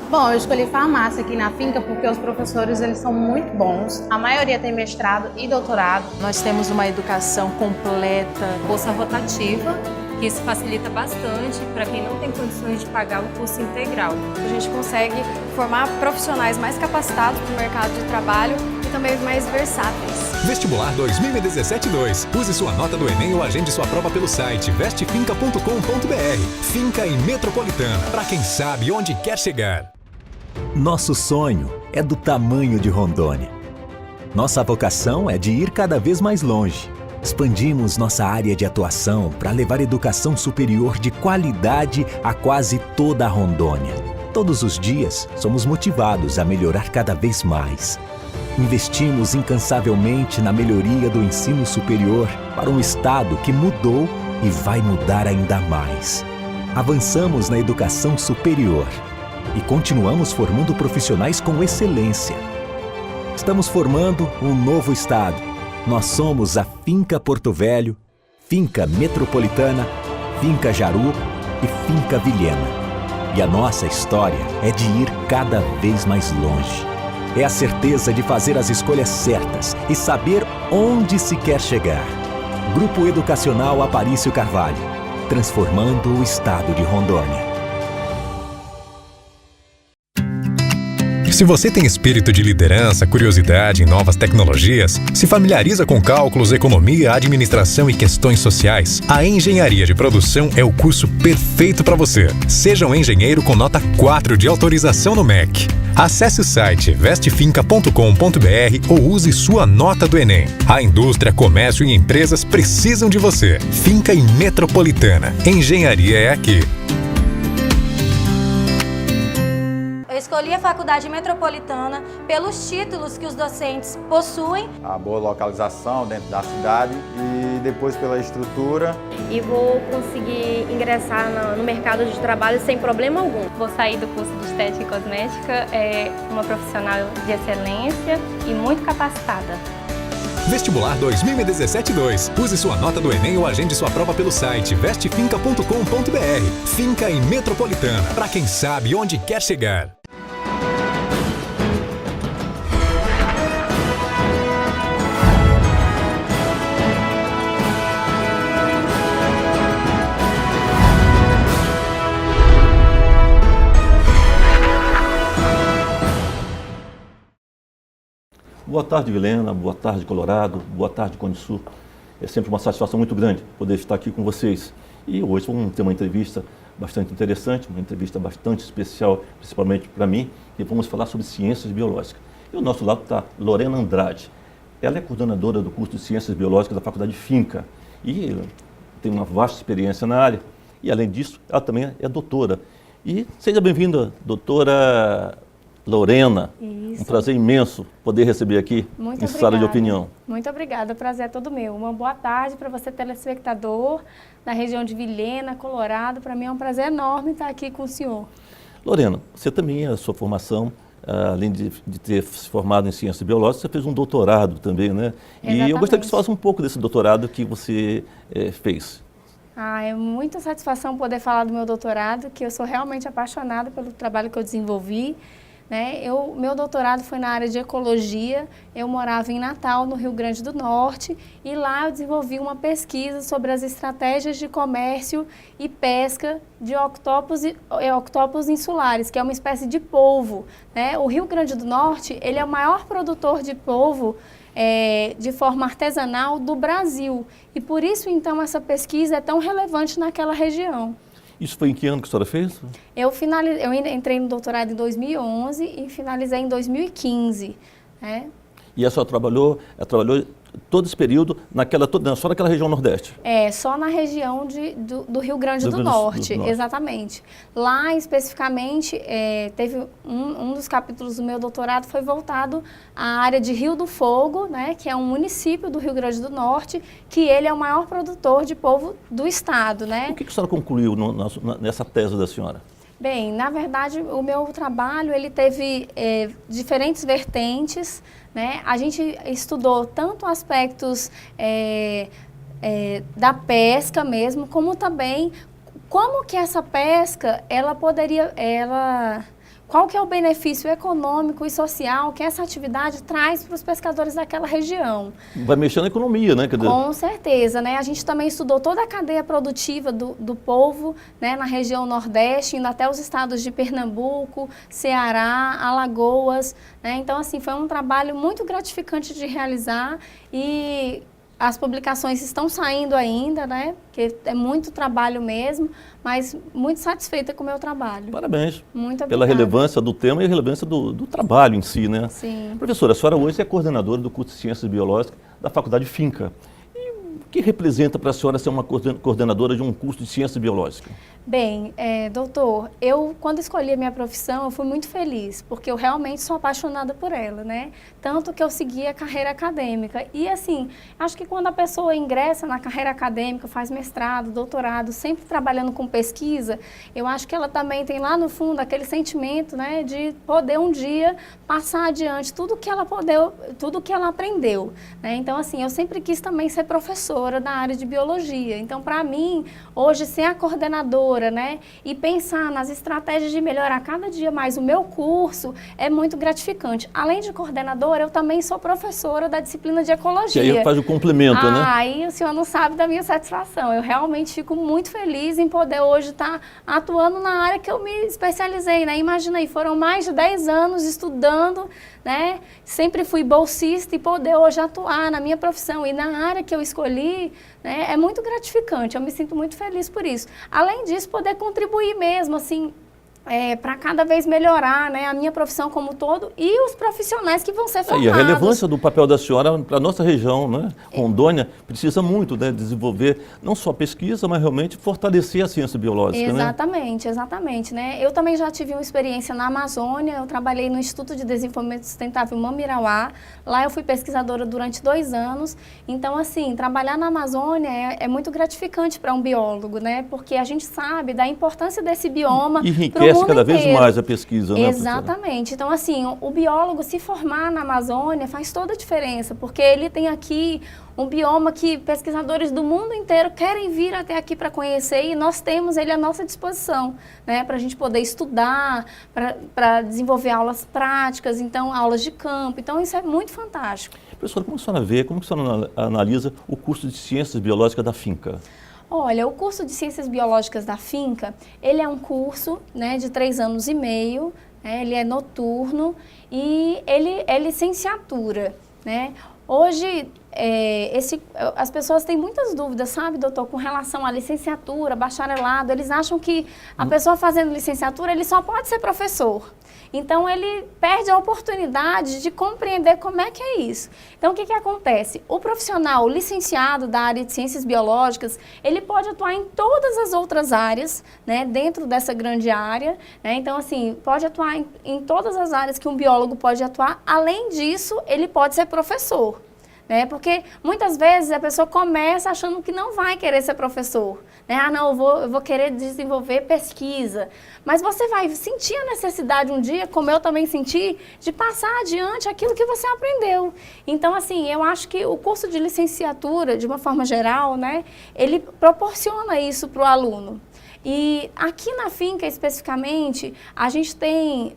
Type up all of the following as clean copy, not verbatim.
Bom, eu escolhi farmácia aqui na finca porque os professores eles são muito bons. A maioria tem mestrado e doutorado. Nós temos uma educação completa, bolsa rotativa, que isso facilita bastante para quem não tem condições de pagar o curso integral. A gente consegue formar profissionais mais capacitados para o mercado de trabalho e também mais versáteis. Vestibular 2017-2. Use sua nota do Enem ou agende sua prova pelo site vestefinca.com.br. Finca em Metropolitana, para quem sabe onde quer chegar. Nosso sonho é do tamanho de Rondônia. Nossa vocação é de ir cada vez mais longe. Expandimos nossa área de atuação para levar educação superior de qualidade a quase toda a Rondônia. Todos os dias, somos motivados a melhorar cada vez mais. Investimos incansavelmente na melhoria do ensino superior para um estado que mudou e vai mudar ainda mais. Avançamos na educação superior e continuamos formando profissionais com excelência. Estamos formando um novo estado. Nós somos a Finca Porto Velho, Finca Metropolitana, Finca Jaru e Finca Vilhena. E a nossa história é de ir cada vez mais longe. É a certeza de fazer as escolhas certas e saber onde se quer chegar. Grupo Educacional Aparício Carvalho, transformando o estado de Rondônia. Se você tem espírito de liderança, curiosidade em novas tecnologias, se familiariza com cálculos, economia, administração e questões sociais, a Engenharia de Produção é o curso perfeito para você. Seja um engenheiro com nota 4 de autorização no MEC. Acesse o site vestefinca.com.br ou use sua nota do Enem. A indústria, comércio e empresas precisam de você. Finca em Metropolitana. Engenharia é aqui. Escolhi a Faculdade Metropolitana pelos títulos que os docentes possuem. A boa localização dentro da cidade e depois pela estrutura. E vou conseguir ingressar no mercado de trabalho sem problema algum. Vou sair do curso de Estética e Cosmética uma profissional de excelência e muito capacitada. Vestibular 2017-2. Use sua nota do Enem ou agende sua prova pelo site vestefinca.com.br. Finca em Metropolitana, para quem sabe onde quer chegar. Boa tarde, Vilhena. Boa tarde, Colorado. Boa tarde, Cone Sul. É sempre uma satisfação muito grande poder estar aqui com vocês. E hoje vamos ter uma entrevista bastante interessante, uma entrevista bastante especial, principalmente para mim, e vamos falar sobre ciências biológicas. E ao nosso lado está Lorena Andrade. Ela é coordenadora do curso de Ciências Biológicas da Faculdade Finca e tem uma vasta experiência na área. E, além disso, ela também é doutora. E seja bem-vinda, doutora Lorena. Isso. Um prazer imenso poder receber aqui em Sala de Opinião. Muito obrigada, o prazer é todo meu. Uma boa tarde para você, telespectador, na região de Vilhena, Colorado. Para mim é um prazer enorme estar aqui com o senhor. Lorena, você também, a sua formação, além de ter se formado em Ciências Biológicas, você fez um doutorado também, né? Exatamente. E eu gostaria que você falasse um pouco desse doutorado que você fez. É muita satisfação poder falar do meu doutorado, que eu sou realmente apaixonada pelo trabalho que eu desenvolvi. Meu doutorado foi na área de ecologia. Eu morava em Natal, no Rio Grande do Norte, e lá eu desenvolvi uma pesquisa sobre as estratégias de comércio e pesca de octópus insulares, que é uma espécie de polvo. O Rio Grande do Norte, ele é o maior produtor de polvo de forma artesanal do Brasil, e por isso, então, essa pesquisa é tão relevante naquela região. Isso foi em que ano que a senhora fez? Eu entrei no doutorado em 2011 e finalizei em 2015. E a senhora trabalhou todo esse período só naquela região Nordeste? Só na região do Rio Grande do Norte, exatamente. Lá, especificamente, teve um dos capítulos do meu doutorado foi voltado à área de Rio do Fogo, que é um município do Rio Grande do Norte, que ele é o maior produtor de polvo do estado. O que a senhora concluiu nessa tese da senhora? Bem, na verdade, o meu trabalho ele teve diferentes vertentes. A gente estudou tanto aspectos da pesca mesmo, como também como que essa pesca qual que é o benefício econômico e social que essa atividade traz para os pescadores daquela região. Vai mexer na economia, né? Com certeza, né? A gente também estudou toda a cadeia produtiva do polvo, né, na região Nordeste, indo até os estados de Pernambuco, Ceará, Alagoas, né? Então, assim, foi um trabalho muito gratificante de realizar e as publicações estão saindo ainda, né? Porque é muito trabalho mesmo, mas muito satisfeita com o meu trabalho. Parabéns. Muito obrigada. Pela relevância do tema e a relevância do trabalho em si, né? Sim. Professora, a senhora hoje é coordenadora do curso de Ciências Biológicas da Faculdade Finca. E o que representa para a senhora ser uma coordenadora de um curso de Ciências Biológicas? Bem, doutor, eu quando escolhi a minha profissão, eu fui muito feliz, porque eu realmente sou apaixonada por ela, né? Tanto que eu segui a carreira acadêmica. E assim, acho que quando a pessoa ingressa na carreira acadêmica, faz mestrado, doutorado, sempre trabalhando com pesquisa, eu acho que ela também tem lá no fundo aquele sentimento, né, de poder um dia passar adiante tudo que ela aprendeu, né? Então assim, eu sempre quis também ser professora da área de biologia. Então para mim, hoje ser a coordenadora, né, e pensar nas estratégias de melhorar cada dia mais o meu curso é muito gratificante. Além de coordenadora, eu também sou professora da disciplina de ecologia. E aí faz o complemento, né? Aí o senhor não sabe da minha satisfação. Eu realmente fico muito feliz em poder hoje estar atuando na área que eu me especializei, né? Imagina aí, foram mais de 10 anos estudando, né? Sempre fui bolsista e poder hoje atuar na minha profissão e na área que eu escolhi, né? É muito gratificante, eu me sinto muito feliz por isso. Além disso, poder contribuir mesmo, assim, para cada vez melhorar, né, a minha profissão como um todo e os profissionais que vão ser formados. E a relevância do papel da senhora para a nossa região, né? Rondônia, precisa muito, né, desenvolver não só pesquisa, mas realmente fortalecer a ciência biológica. Exatamente, né? Exatamente. Né? Eu também já tive uma experiência na Amazônia, eu trabalhei no Instituto de Desenvolvimento Sustentável Mamirauá, lá eu fui pesquisadora durante 2 anos, então assim, trabalhar na Amazônia é muito gratificante para um biólogo, né? Porque a gente sabe da importância desse bioma para o mundo cada vez inteiro. mais a pesquisa, né? Exatamente. Então, assim, o biólogo se formar na Amazônia faz toda a diferença, porque ele tem aqui um bioma que pesquisadores do mundo inteiro querem vir até aqui para conhecer e nós temos ele à nossa disposição, né? Para a gente poder estudar, para desenvolver aulas práticas, então aulas de campo. Então, isso é muito fantástico. Professora, como a senhora vê, como a senhora analisa o curso de Ciências Biológicas da Finca? Olha, o curso de Ciências Biológicas da Finca, ele é um curso, né, de 3 anos e meio, né, ele é noturno e ele é licenciatura, né? Hoje, as pessoas têm muitas dúvidas, sabe, doutor, com relação à licenciatura, bacharelado. Eles acham que a pessoa fazendo licenciatura, ele só pode ser professor. Então, ele perde a oportunidade de compreender como é que é isso. Então, o que acontece? O profissional licenciado da área de ciências biológicas, ele pode atuar em todas as outras áreas, né, dentro dessa grande área, né? Então, assim, pode atuar em todas as áreas que um biólogo pode atuar. Além disso, ele pode ser professor. Né? Porque muitas vezes a pessoa começa achando que não vai querer ser professor. Né? Ah, não, eu vou querer desenvolver pesquisa. Mas você vai sentir a necessidade um dia, como eu também senti, de passar adiante aquilo que você aprendeu. Então, assim, eu acho que o curso de licenciatura, de uma forma geral, né, ele proporciona isso para o aluno. E aqui na Finca, especificamente, a gente tem,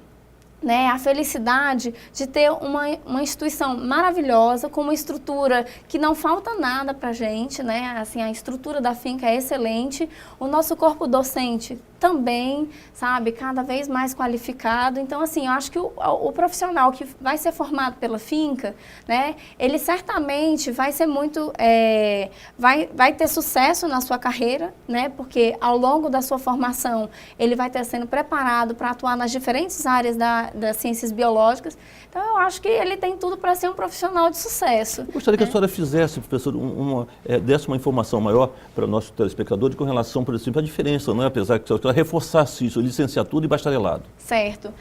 né, a felicidade de ter uma instituição maravilhosa, com uma estrutura que não falta nada para a gente, né? Assim, a estrutura da Finca é excelente, o nosso corpo docente também, sabe, cada vez mais qualificado. Então, assim, eu acho que o profissional que vai ser formado pela Finca, né, ele certamente vai ser muito, vai ter sucesso na sua carreira, né, porque ao longo da sua formação, ele vai estar sendo preparado para atuar nas diferentes áreas das ciências biológicas. Então, eu acho que ele tem tudo para ser um profissional de sucesso. Eu gostaria que a senhora fizesse, professor, desse uma informação maior para o nosso telespectador com relação, por exemplo, à diferença, não é? Apesar que a senhora reforçasse isso, licenciatura e bacharelado. Certo.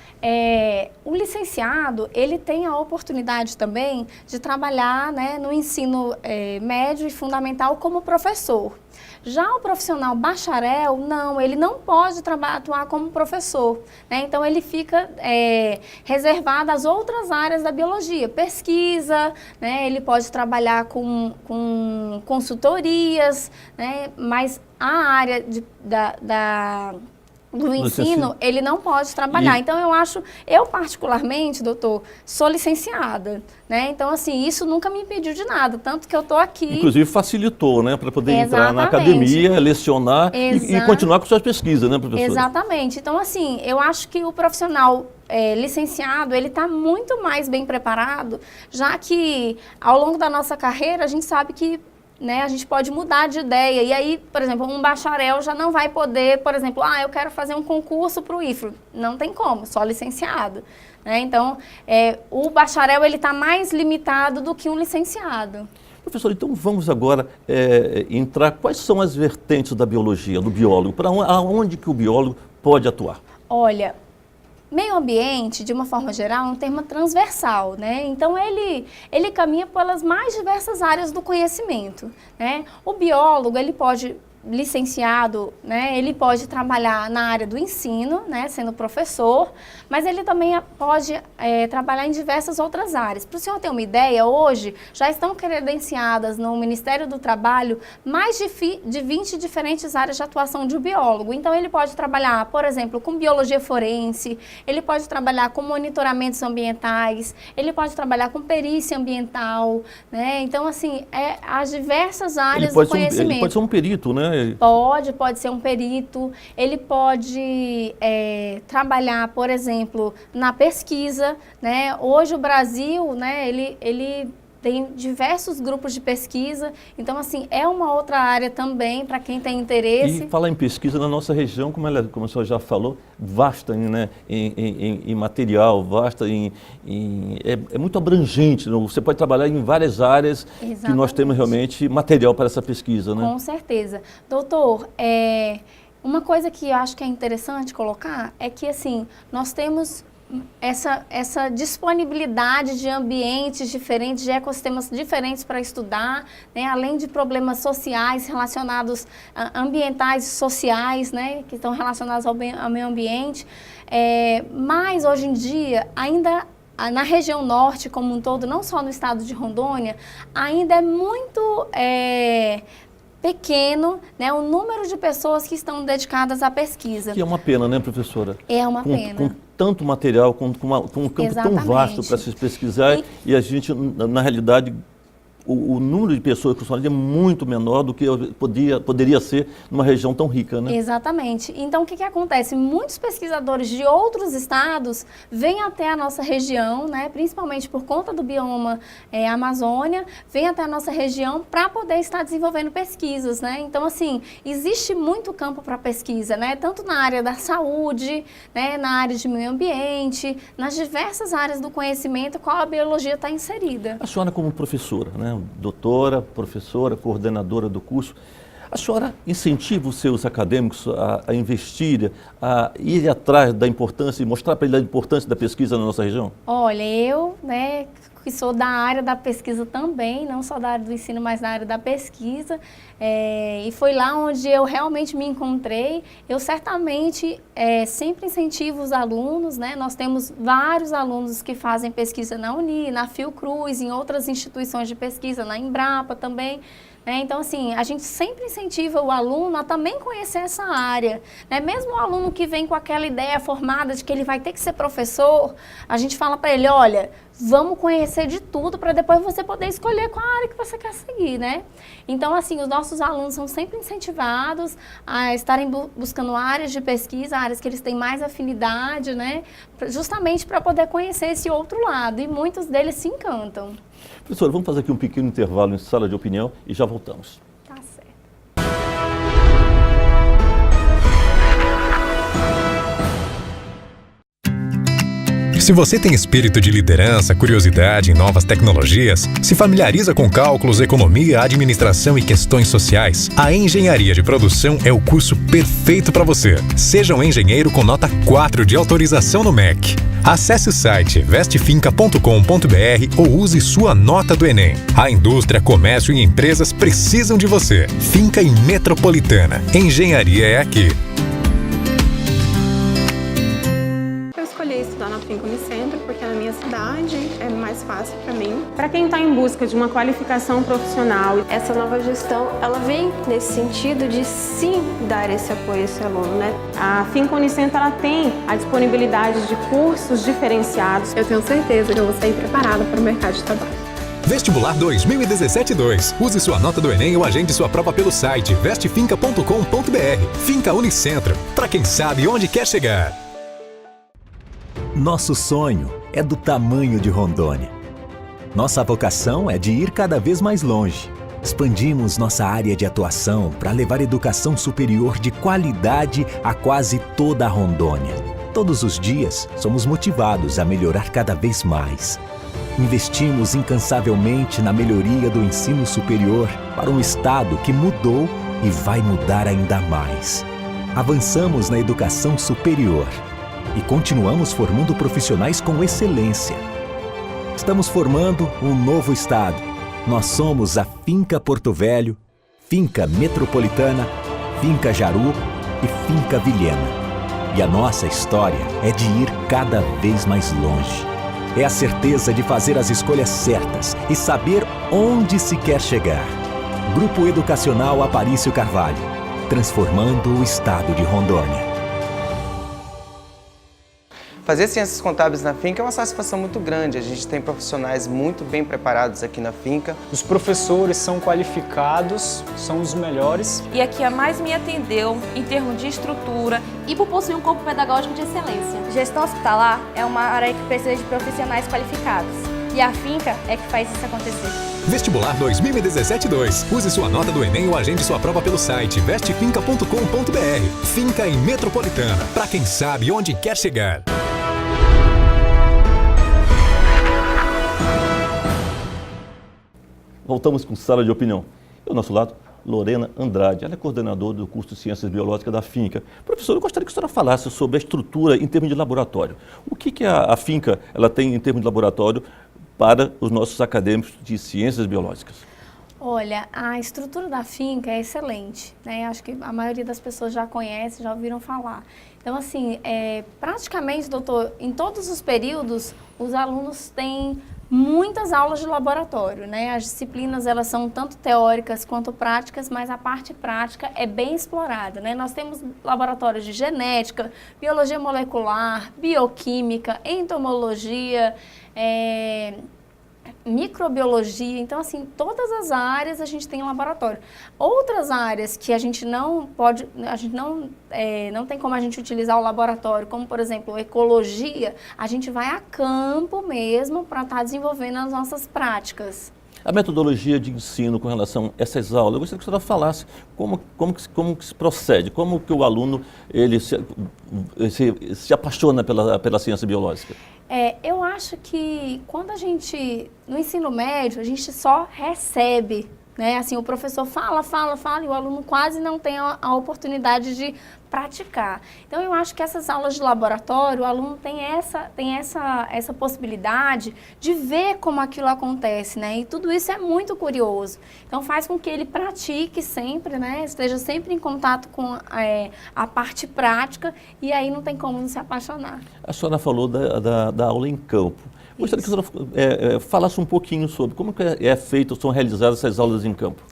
O licenciado, ele tem a oportunidade também de trabalhar, né, no ensino médio e fundamental como professor. Já o profissional bacharel, não, ele não pode atuar como professor, né? Então, ele fica reservado às outras áreas da biologia, pesquisa, né? Ele pode trabalhar com consultorias, né? Mas a área do ensino, ele não pode trabalhar. Então, eu particularmente, doutor, sou licenciada, né? Então, assim, isso nunca me impediu de nada, tanto que eu estou aqui... Inclusive facilitou, né, para poder entrar na academia, lecionar e continuar com suas pesquisas, né, professora? Exatamente. Então, assim, eu acho que o profissional licenciado, ele está muito mais bem preparado, já que ao longo da nossa carreira, a gente sabe que a gente pode mudar de ideia. E aí, por exemplo, um bacharel já não vai poder, por exemplo, eu quero fazer um concurso para o IFRO. Não tem como, só licenciado. Né? Então, o bacharel está mais limitado do que um licenciado. Professor, então vamos agora entrar. Quais são as vertentes da biologia, do biólogo? Para onde que o biólogo pode atuar? Olha, meio ambiente, de uma forma geral, é um termo transversal, né? Então, ele caminha pelas mais diversas áreas do conhecimento, né? O biólogo, ele pode, licenciado, né? Ele pode trabalhar na área do ensino, né? Sendo professor, mas ele também pode trabalhar em diversas outras áreas. Para o senhor ter uma ideia, hoje já estão credenciadas no Ministério do Trabalho mais de 20 diferentes áreas de atuação de um biólogo. Então, ele pode trabalhar, por exemplo, com biologia forense, ele pode trabalhar com monitoramentos ambientais, ele pode trabalhar com perícia ambiental, né? Então, assim, as diversas áreas do conhecimento. Ele pode ser um perito, né? Pode ser um perito, ele pode trabalhar, por exemplo, na pesquisa, né? Hoje o Brasil, né, ele tem diversos grupos de pesquisa, então, assim, é uma outra área também para quem tem interesse. E falar em pesquisa na nossa região, como a senhora já falou, vasta, né, em material, vasta é muito abrangente, né? Você pode trabalhar em várias áreas. Exatamente. Que nós temos realmente material para essa pesquisa, né? Com certeza. Doutor, uma coisa que eu acho que é interessante colocar é que, assim, nós temos essa disponibilidade de ambientes diferentes, de ecossistemas diferentes para estudar, né? Além de problemas sociais relacionados, ambientais e sociais, né? Que estão relacionados ao meio ambiente. Mas, hoje em dia, ainda na região norte como um todo, não só no estado de Rondônia, ainda é muito pequeno, né, o número de pessoas que estão dedicadas à pesquisa. Que é uma pena, né, professora? É uma pena. Com tanto material, com um campo Exatamente. Tão vasto para se pesquisar, e a gente, na realidade, o número de pessoas com saúde é muito menor do que poderia ser numa região tão rica, né? Exatamente. Então, o que acontece? Muitos pesquisadores de outros estados vêm até a nossa região, né, principalmente por conta do bioma Amazônia, vêm até a nossa região para poder estar desenvolvendo pesquisas, né? Então, assim, existe muito campo para pesquisa, né? Tanto na área da saúde, né, na área de meio ambiente, nas diversas áreas do conhecimento, qual a biologia está inserida. A senhora como professora, né? Doutora, professora, coordenadora do curso, a senhora incentiva os seus acadêmicos a investir, a ir atrás da importância e mostrar para eles a importância da pesquisa na nossa região? Olha, eu, né, que sou da área da pesquisa também, não só da área do ensino, mas da área da pesquisa, e foi lá onde eu realmente me encontrei. Eu certamente sempre incentivo os alunos, né? Nós temos vários alunos que fazem pesquisa na Uni, na Fiocruz, em outras instituições de pesquisa, na Embrapa também. Então, assim, a gente sempre incentiva o aluno a também conhecer essa área, né? Mesmo o aluno que vem com aquela ideia formada de que ele vai ter que ser professor, a gente fala para ele, olha, vamos conhecer de tudo para depois você poder escolher qual área que você quer seguir, né? Então, assim, os nossos alunos são sempre incentivados a estarem buscando áreas de pesquisa, áreas que eles têm mais afinidade, né? Justamente para poder conhecer esse outro lado, e muitos deles se encantam. Professora, vamos fazer aqui um pequeno intervalo em sala de opinião e já voltamos. Tá certo. Se você tem espírito de liderança, curiosidade em novas tecnologias, se familiariza com cálculos, economia, administração e questões sociais, a Engenharia de Produção é o curso perfeito para você. Seja um engenheiro com nota 4 de autorização no MEC. Acesse o site vestefinca.com.br ou use sua nota do Enem. A indústria, comércio e empresas precisam de você. Finca e Metropolitana. Engenharia é aqui. Eu escolhi estudar na Finca Unicentro, porque na minha cidade é mais fácil para mim. Para quem está em busca de uma qualificação profissional, essa nova gestão, ela vem nesse sentido de sim dar esse apoio a esse aluno, né? A Finca Unicentro ela tem a disponibilidade de cursos diferenciados. Eu tenho certeza que eu vou sair preparada para o mercado de trabalho. Vestibular 2017-2. Use sua nota do Enem ou agende sua prova pelo site vestefinca.com.br. Finca Unicentro, para quem sabe onde quer chegar. Nosso sonho é do tamanho de Rondônia. Nossa vocação é de ir cada vez mais longe. Expandimos nossa área de atuação para levar educação superior de qualidade a quase toda a Rondônia. Todos os dias, somos motivados a melhorar cada vez mais. Investimos incansavelmente na melhoria do ensino superior para um estado que mudou e vai mudar ainda mais. Avançamos na educação superior e continuamos formando profissionais com excelência. Estamos formando um novo estado. Nós somos a Finca Porto Velho, Finca Metropolitana, Finca Jaru e Finca Vilhena. E a nossa história é de ir cada vez mais longe. É a certeza de fazer as escolhas certas e saber onde se quer chegar. Grupo Educacional Aparício Carvalho, transformando o estado de Rondônia. Fazer ciências contábeis na finca é uma satisfação muito grande. A gente tem profissionais muito bem preparados aqui na finca. Os professores são qualificados, são os melhores. E aqui a mais me atendeu em termos de estrutura e por possuir um corpo pedagógico de excelência. Gestão hospitalar é uma área que precisa de profissionais qualificados. E a finca é que faz isso acontecer. Vestibular 2017-2. Use sua nota do Enem ou agende sua prova pelo site vestefinca.com.br. Finca em Metropolitana, para quem sabe onde quer chegar. Voltamos com sala de opinião. E ao nosso lado, Lorena Andrade. Ela é coordenadora do curso de Ciências Biológicas da Finca. Professora, eu gostaria que a senhora falasse sobre a estrutura em termos de laboratório. O que a Finca ela tem em termos de laboratório para os nossos acadêmicos de Ciências Biológicas? Olha, a estrutura da finca é excelente, né? Acho que a maioria das pessoas já conhece, já ouviram falar. Então, assim, praticamente, doutor, em todos os períodos, os alunos têm muitas aulas de laboratório, né? As disciplinas, elas são tanto teóricas quanto práticas, mas a parte prática é bem explorada, né? Nós temos laboratórios de genética, biologia molecular, bioquímica, entomologia, microbiologia, então assim, todas as áreas a gente tem um laboratório. Outras áreas que a gente não pode, não tem como a gente utilizar o laboratório, como por exemplo, ecologia, a gente vai a campo mesmo para estar desenvolvendo as nossas práticas. A metodologia de ensino com relação a essas aulas, eu gostaria que a senhora falasse como que se procede, como que o aluno ele se apaixona pela ciência biológica. Eu acho que quando no ensino médio, a gente só recebe, né? Assim, o professor fala e o aluno quase não tem a oportunidade de praticar. Então, eu acho que essas aulas de laboratório, o aluno tem essa possibilidade de ver como aquilo acontece, né? E tudo isso é muito curioso. Então, faz com que ele pratique sempre, né? Esteja sempre em contato com a parte prática e aí não tem como não se apaixonar. A senhora falou da aula em campo. Gostaria que a senhora falasse um pouquinho sobre como que são realizadas essas aulas em campo.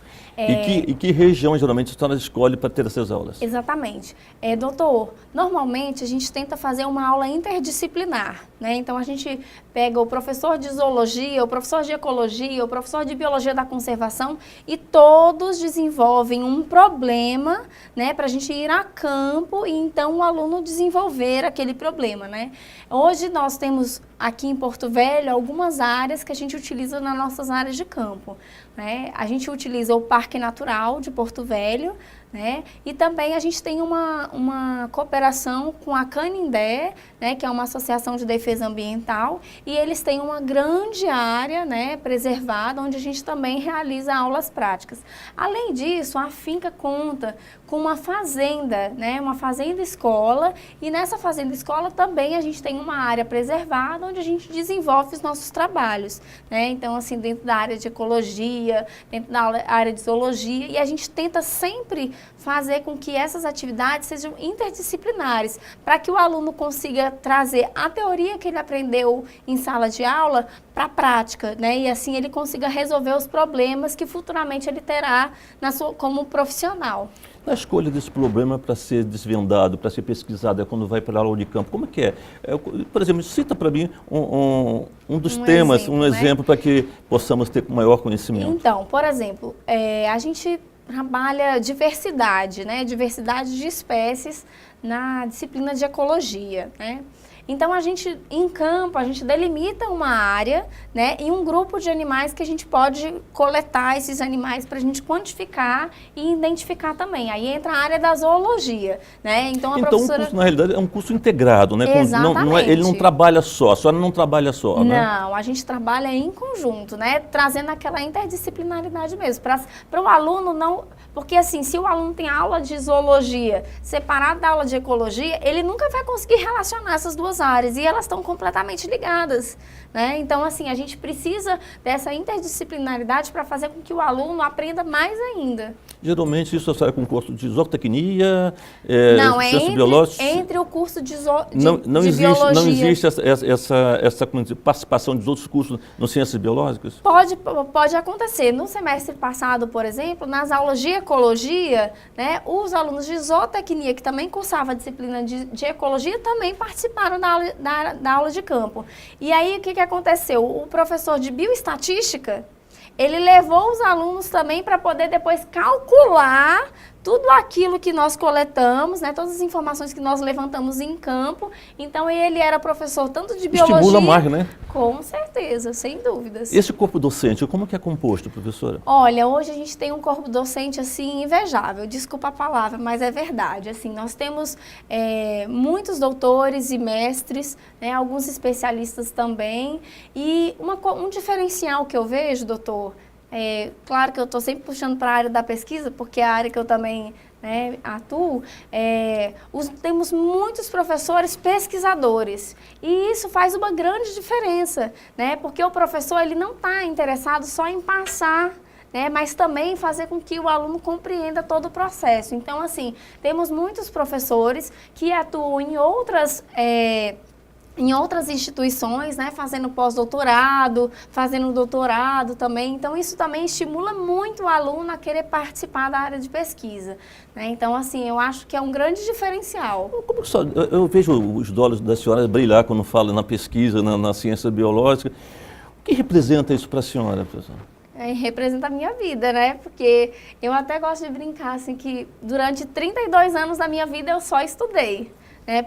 E que região, geralmente, a senhora escolhe para ter essas aulas? Exatamente. Doutor, normalmente a gente tenta fazer uma aula interdisciplinar, né? Então, a gente pega o professor de zoologia, o professor de ecologia, o professor de biologia da conservação e todos desenvolvem um problema, né? Para a gente ir a campo e, então, o aluno desenvolver aquele problema, né? Hoje, nós temos aqui em Porto Velho algumas áreas que a gente utiliza nas nossas áreas de campo, né? A gente utiliza o Parque Natural de Porto Velho, né? E também a gente tem uma cooperação com a Canindé, né? Que é uma associação de defesa ambiental, e eles têm uma grande área, né? Preservada, onde a gente também realiza aulas práticas. Além disso, a finca conta com uma fazenda, né? Uma fazenda-escola, e nessa fazenda-escola também a gente tem uma área preservada, onde a gente desenvolve os nossos trabalhos, né? Então, assim, dentro da área de ecologia, dentro da área de zoologia, e a gente tenta sempre fazer com que essas atividades sejam interdisciplinares, para que o aluno consiga trazer a teoria que ele aprendeu em sala de aula para a prática, né? E assim ele consiga resolver os problemas que futuramente ele terá como profissional. A escolha desse problema para ser desvendado, para ser pesquisado, é quando vai para a aula de campo. Como é que é? Por exemplo, cita para mim um dos temas, um exemplo, para que possamos ter maior conhecimento. Então, por exemplo, a gente trabalha diversidade, né? Diversidade de espécies na disciplina de ecologia, né? Então, em campo, a gente delimita uma área, né, e um grupo de animais que a gente pode coletar esses animais para a gente quantificar e identificar também. Aí entra a área da zoologia, né? Então, a professora... o curso, na realidade, é um curso integrado, né? Exatamente. Ele não trabalha só, a senhora não trabalha só, né? Não, a gente trabalha em conjunto, né? Trazendo aquela interdisciplinaridade mesmo. Para o aluno não... Porque, assim, se o aluno tem aula de zoologia separado da aula de ecologia, ele nunca vai conseguir relacionar essas duas áreas e elas estão completamente ligadas, né? Então, assim, a gente precisa dessa interdisciplinaridade para fazer com que o aluno aprenda mais ainda. Geralmente isso sai com o curso de zootecnia, não, ciências biológicas. Entre o curso de existe, biologia. Não existe essa participação de outros cursos nas ciências biológicas? Pode acontecer. No semestre passado, por exemplo, nas aulas de ecologia, né, os alunos de zootecnia, que também cursavam a disciplina de ecologia, também participaram da aula de campo. E aí, o que aconteceu? O professor de bioestatística, ele levou os alunos também para poder depois calcular tudo aquilo que nós coletamos, né, todas as informações que nós levantamos em campo. Então, ele era professor tanto de biologia... Estimula mais, né? Com certeza, sem dúvidas. Esse corpo docente, como que é composto, professora? Olha, hoje a gente tem um corpo docente, assim, invejável. Desculpa a palavra, mas é verdade. Assim, nós temos muitos doutores e mestres, né, alguns especialistas também. E um diferencial que eu vejo, doutor... claro que eu estou sempre puxando para a área da pesquisa, porque é a área que eu também, né, atuo. Temos muitos professores pesquisadores e isso faz uma grande diferença, né, porque o professor ele não está interessado só em passar, né, mas também fazer com que o aluno compreenda todo o processo. Então, assim, temos muitos professores que atuam em outras instituições, né, fazendo pós-doutorado, fazendo doutorado também. Então, isso também estimula muito o aluno a querer participar da área de pesquisa, né? Então, assim, eu acho que é um grande diferencial. Eu vejo os olhos da senhora brilhar quando fala na pesquisa, na ciência biológica. O que representa isso para a senhora, professora? Representa a minha vida, né? Porque eu até gosto de brincar, assim, que durante 32 anos da minha vida eu só estudei.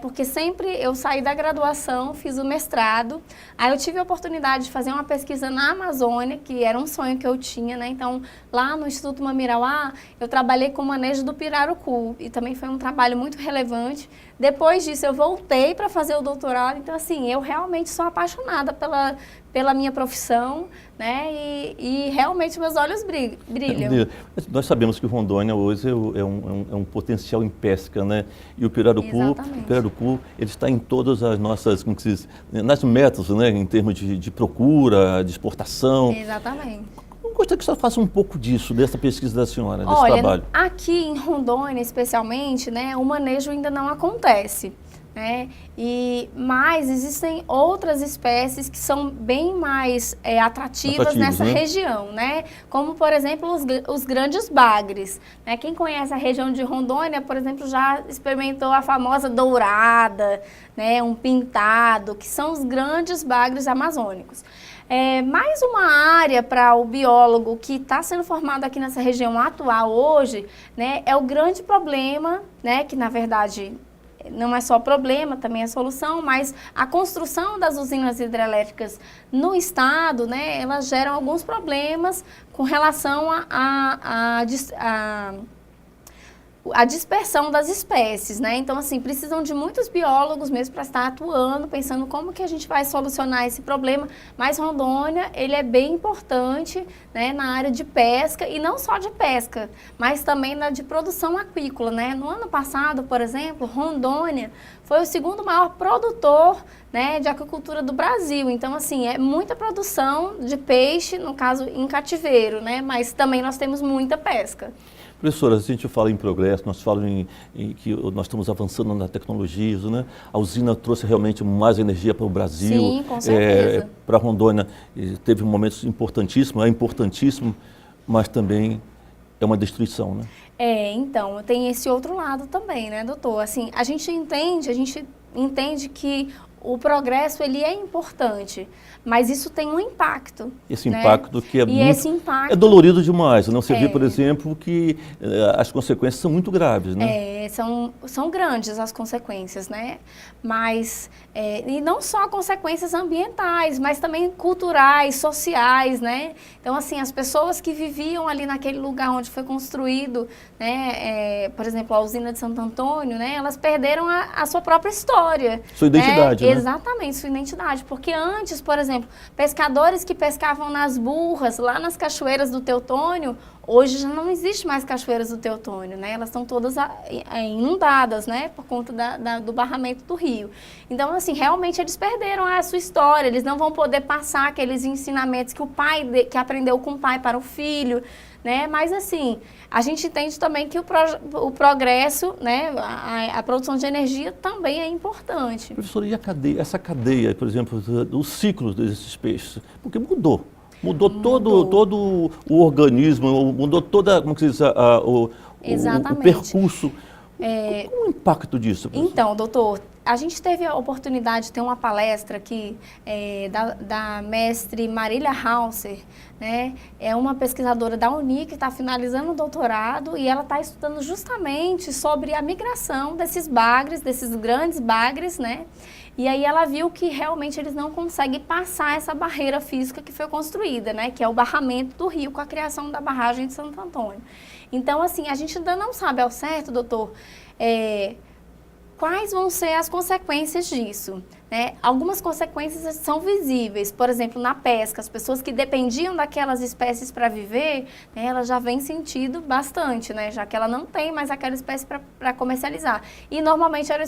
Porque sempre eu saí da graduação, fiz o mestrado, aí eu tive a oportunidade de fazer uma pesquisa na Amazônia, que era um sonho que eu tinha, né? Então, lá no Instituto Mamirauá, eu trabalhei com o manejo do pirarucu, e também foi um trabalho muito relevante. Depois disso, eu voltei para fazer o doutorado, então, assim, eu realmente sou apaixonada pela minha profissão, né? E realmente meus olhos brilham. Nós sabemos que o Rondônia hoje é um potencial em pesca, né? E o pirarucu, ele está em todas as nossas, como que se diz, nas metas, né? Em termos de procura, de exportação. Exatamente. Eu gostaria que você faça um pouco disso, dessa pesquisa da senhora, desse trabalho. Aqui em Rondônia, especialmente, né, o manejo ainda não acontece, né? Mas existem outras espécies que são bem mais atrativas nessa região, né? Como, por exemplo, os grandes bagres, né? Quem conhece a região de Rondônia, por exemplo, já experimentou a famosa dourada, né? Um pintado, que são os grandes bagres amazônicos. Mais uma área para o biólogo que está sendo formado aqui nessa região atual hoje, né? É o grande problema, né? Que, na verdade... não é só problema, também é solução, mas a construção das usinas hidrelétricas no estado, né, elas geram alguns problemas com relação a dispersão das espécies, né? Então, assim, precisam de muitos biólogos mesmo para estar atuando, pensando como que a gente vai solucionar esse problema. Mas Rondônia, ele é bem importante, né, na área de pesca, e não só de pesca, mas também na de produção aquícola, né? No ano passado, por exemplo, Rondônia foi o segundo maior produtor, né, de aquicultura do Brasil. Então, assim, é muita produção de peixe, no caso, em cativeiro, né? Mas também nós temos muita pesca. Professora, a gente fala em progresso, nós falamos em que nós estamos avançando na tecnologia, né? A usina trouxe realmente mais energia para o Brasil. Sim, com certeza. Para Rondônia teve momentos importantíssimos, é importantíssimo, mas também é uma destruição, né? Então, tem esse outro lado também, né, doutor? Assim, a gente entende que o progresso, ele é importante, mas isso tem um impacto. Esse né? impacto que é esse impacto é dolorido demais. Não se vê, por exemplo, que as consequências são muito graves, né? São grandes as consequências, né? Mas, e não só consequências ambientais, mas também culturais, sociais, né? Então, assim, as pessoas que viviam ali naquele lugar onde foi construído, né? Por exemplo, a usina de Santo Antônio, né? Elas perderam a sua própria história. Sua identidade, né? Exatamente, sua identidade. Porque antes, por exemplo, pescadores que pescavam nas burras, lá nas cachoeiras do Teutônio, hoje já não existe mais cachoeiras do Teutônio, né? Elas estão todas inundadas, né? Por conta do barramento do rio. Então, assim, realmente eles perderam a sua história, eles não vão poder passar aqueles ensinamentos que o pai, que aprendeu com o pai para o filho, né? Mas, assim, a gente entende também que o progresso, né? A produção de energia também é importante. Professora, e essa cadeia, por exemplo, os ciclos desses peixes? Porque mudou todo o organismo, mudou toda, como se diz, o percurso. Qual o impacto disso, professor? Então, doutor, a gente teve a oportunidade de ter uma palestra aqui da mestre Marília Hauser, né? É uma pesquisadora da Uni que está finalizando o doutorado e ela está estudando justamente sobre a migração desses bagres, desses grandes bagres, né? E aí ela viu que realmente eles não conseguem passar essa barreira física que foi construída, né? Que é o barramento do rio com a criação da barragem de Santo Antônio. Então, assim, a gente ainda não sabe ao certo, doutor, quais vão ser as consequências disso, né? Algumas consequências são visíveis, por exemplo, na pesca, as pessoas que dependiam daquelas espécies para viver, né, elas já vêm sentindo bastante, né, já que ela não tem mais aquela espécie para comercializar. E normalmente era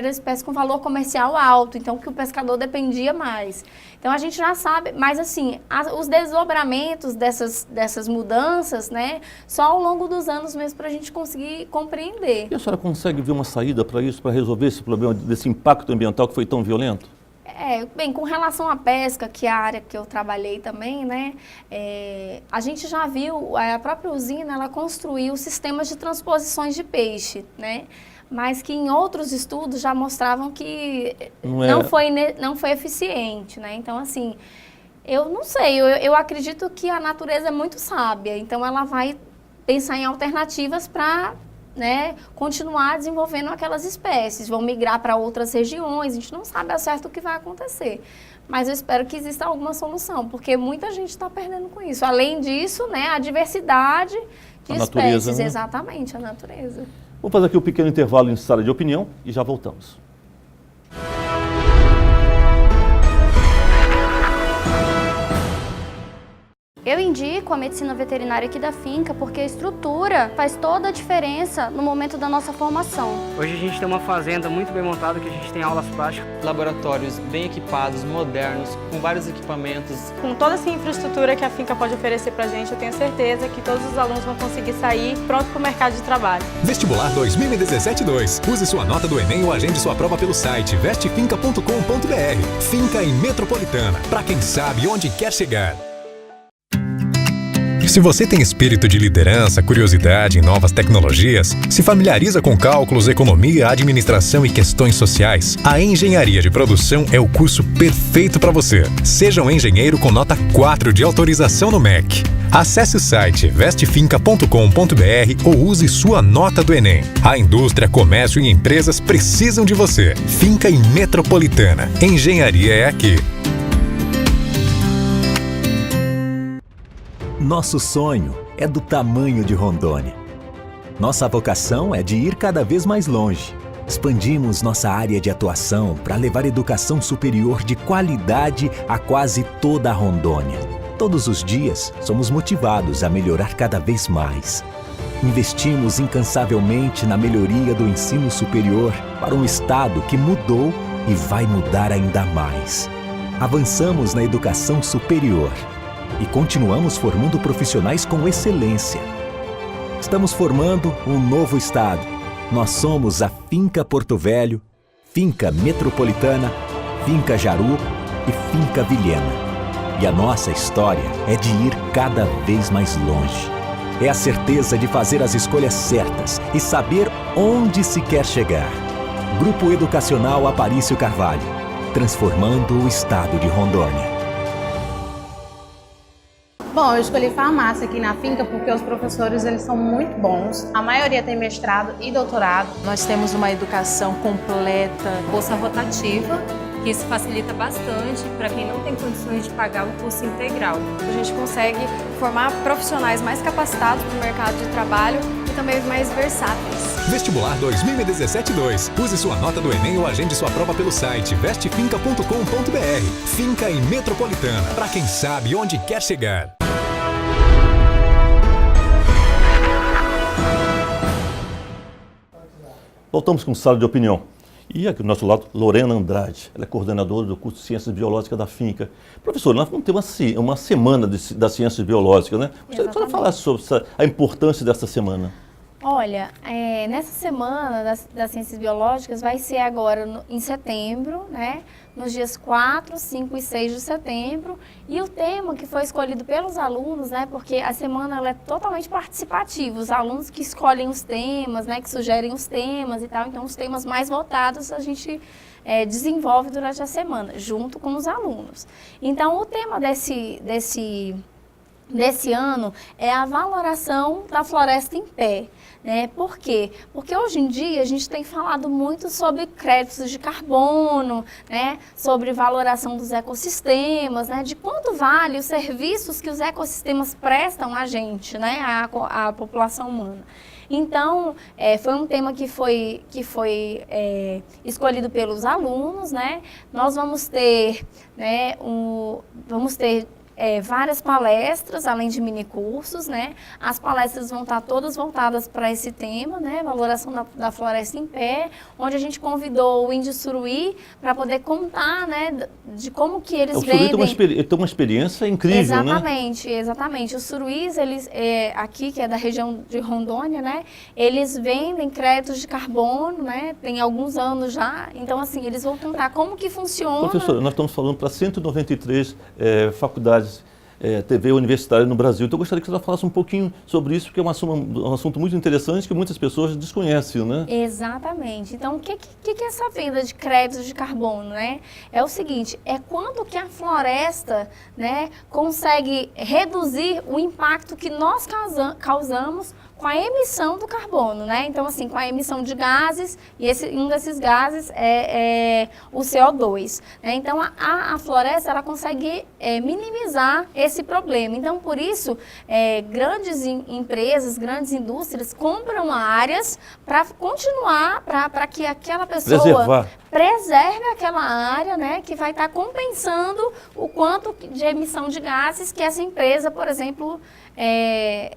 espécie com valor comercial alto, então que o pescador dependia mais. Então a gente já sabe, mas assim, os desdobramentos dessas mudanças, né, só ao longo dos anos mesmo para a gente conseguir compreender. E a senhora consegue ver uma saída para isso, para resolver esse problema desse impacto ambiental que foi tão violento? Bem, com relação à pesca, que é a área que eu trabalhei também, né, a gente já viu, a própria usina, ela construiu sistemas de transposições de peixe, né, mas que em outros estudos já mostravam que não foi eficiente, né, então assim, eu não sei, eu acredito que a natureza é muito sábia, então ela vai pensar em alternativas para, né, continuar desenvolvendo aquelas espécies, vão migrar para outras regiões, a gente não sabe ao certo o que vai acontecer. Mas eu espero que exista alguma solução, porque muita gente está perdendo com isso. Além disso, né, a diversidade de espécies, né? Exatamente, a natureza. Vamos fazer aqui um pequeno intervalo em sala de opinião e já voltamos. Eu indico a medicina veterinária aqui da finca porque a estrutura faz toda a diferença no momento da nossa formação. Hoje a gente tem uma fazenda muito bem montada, que a gente tem aulas práticas. Laboratórios bem equipados, modernos, com vários equipamentos. Com toda essa infraestrutura que a finca pode oferecer pra gente, eu tenho certeza que todos os alunos vão conseguir sair pronto para o mercado de trabalho. Vestibular 2017-2. Use sua nota do Enem ou agende sua prova pelo site vestefinca.com.br. Finca em Metropolitana, para quem sabe onde quer chegar. Se você tem espírito de liderança, curiosidade em novas tecnologias, se familiariza com cálculos, economia, administração e questões sociais, a Engenharia de Produção é o curso perfeito para você. Seja um engenheiro com nota 4 de autorização no MEC. Acesse o site vestefinca.com.br ou use sua nota do Enem. A indústria, comércio e empresas precisam de você. Finca em Metropolitana. Engenharia é aqui. Nosso sonho é do tamanho de Rondônia. Nossa vocação é de ir cada vez mais longe. Expandimos nossa área de atuação para levar educação superior de qualidade a quase toda a Rondônia. Todos os dias, somos motivados a melhorar cada vez mais. Investimos incansavelmente na melhoria do ensino superior para um estado que mudou e vai mudar ainda mais. Avançamos na educação superior e continuamos formando profissionais com excelência. Estamos formando um novo estado. Nós somos a Finca Porto Velho, Finca Metropolitana, Finca Jaru e Finca Vilhena. E a nossa história é de ir cada vez mais longe. É a certeza de fazer as escolhas certas e saber onde se quer chegar. Grupo Educacional Aparício Carvalho, transformando o estado de Rondônia. Bom, eu escolhi farmácia aqui na finca porque os professores eles são muito bons. A maioria tem mestrado e doutorado. Nós temos uma educação completa. Bolsa rotativa, que isso facilita bastante para quem não tem condições de pagar o curso integral. A gente consegue formar profissionais mais capacitados para o mercado de trabalho e também mais versáteis. Vestibular 2017-2. Use sua nota do Enem ou agende sua prova pelo site vestefinca.com.br. Finca e Metropolitana, para quem sabe onde quer chegar. Voltamos com sala de opinião. E aqui do nosso lado, Lorena Andrade. Ela é coordenadora do curso de Ciências Biológicas da Finca. Professora, nós vamos ter uma semana das Ciências Biológicas, né? Gostaria que você falasse sobre a importância dessa semana. Olha, nessa semana das Ciências Biológicas vai ser agora em setembro, né? Nos dias 4, 5 e 6 de setembro. E o tema que foi escolhido pelos alunos, né? Porque a semana ela é totalmente participativa. Os alunos que escolhem os temas, né? Que sugerem os temas e tal. Então, os temas mais votados a gente desenvolve durante a semana, junto com os alunos. Então, o tema desse ano é a valoração da floresta em pé. Né? Por quê? Porque hoje em dia a gente tem falado muito sobre créditos de carbono, né? Sobre valoração dos ecossistemas, né? De quanto vale os serviços que os ecossistemas prestam a gente, né? A população humana. Então, foi um tema que foi escolhido pelos alunos, né? Nós vamos ter, né, várias palestras, além de minicursos, né? As palestras vão estar todas voltadas para esse tema, né? Valoração da floresta em pé, onde a gente convidou o Índio Suruí para poder contar, né, de como que eles vendem. O Suruí tem uma experiência incrível, exatamente, né? Exatamente. Os suruís, eles, aqui, que é da região de Rondônia, né? Eles vendem créditos de carbono, né? Tem alguns anos já. Então, assim, eles vão contar como que funciona. Professora, nós estamos falando para 193 faculdades TV universitária no Brasil. Então eu gostaria que você falasse um pouquinho sobre isso, porque é um assunto muito interessante que muitas pessoas desconhecem, né? Exatamente. Então, o que é essa venda de créditos de carbono, né? É o seguinte, é quanto que a floresta, né, consegue reduzir o impacto que nós causamos com a emissão do carbono, né? Então, assim, com a emissão de gases, e um desses gases é o CO2. Né? Então, a floresta, ela consegue minimizar esse problema. Então, por isso, grandes empresas, grandes indústrias compram áreas para continuar, para que aquela pessoa preserve aquela área, né? Que vai estar compensando o quanto de emissão de gases que essa empresa, por exemplo,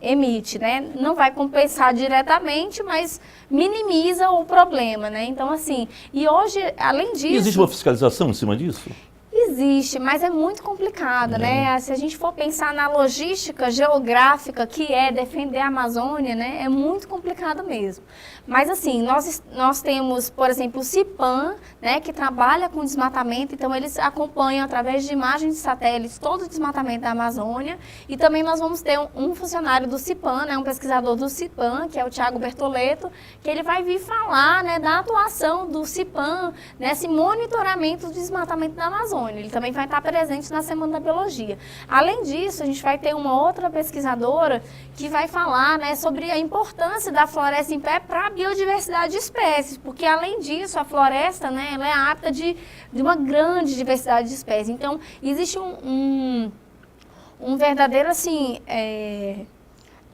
emite, né? Não vai compensar diretamente, mas minimiza o problema, né? Então, assim, e hoje, além disso... E existe uma fiscalização em cima disso? Existe, mas é muito complicada, né? Se a gente for pensar na logística geográfica que é defender a Amazônia, né? É muito complicado mesmo. Mas assim, nós temos, por exemplo, o CIPAM, né? Que trabalha com desmatamento, então eles acompanham através de imagens de satélites todo o desmatamento da Amazônia. E também nós vamos ter um funcionário do CIPAM, né? Um pesquisador do CIPAM, que é o Thiago Bertoleto, que ele vai vir falar, né? Da atuação do CIPAM nesse monitoramento do desmatamento da Amazônia. Ele também vai estar presente na Semana da Biologia. Além disso, a gente vai ter uma outra pesquisadora que vai falar, né, sobre a importância da floresta em pé para a biodiversidade de espécies, porque além disso, a floresta, né, ela é apta de uma grande diversidade de espécies. Então, existe um verdadeiro, assim,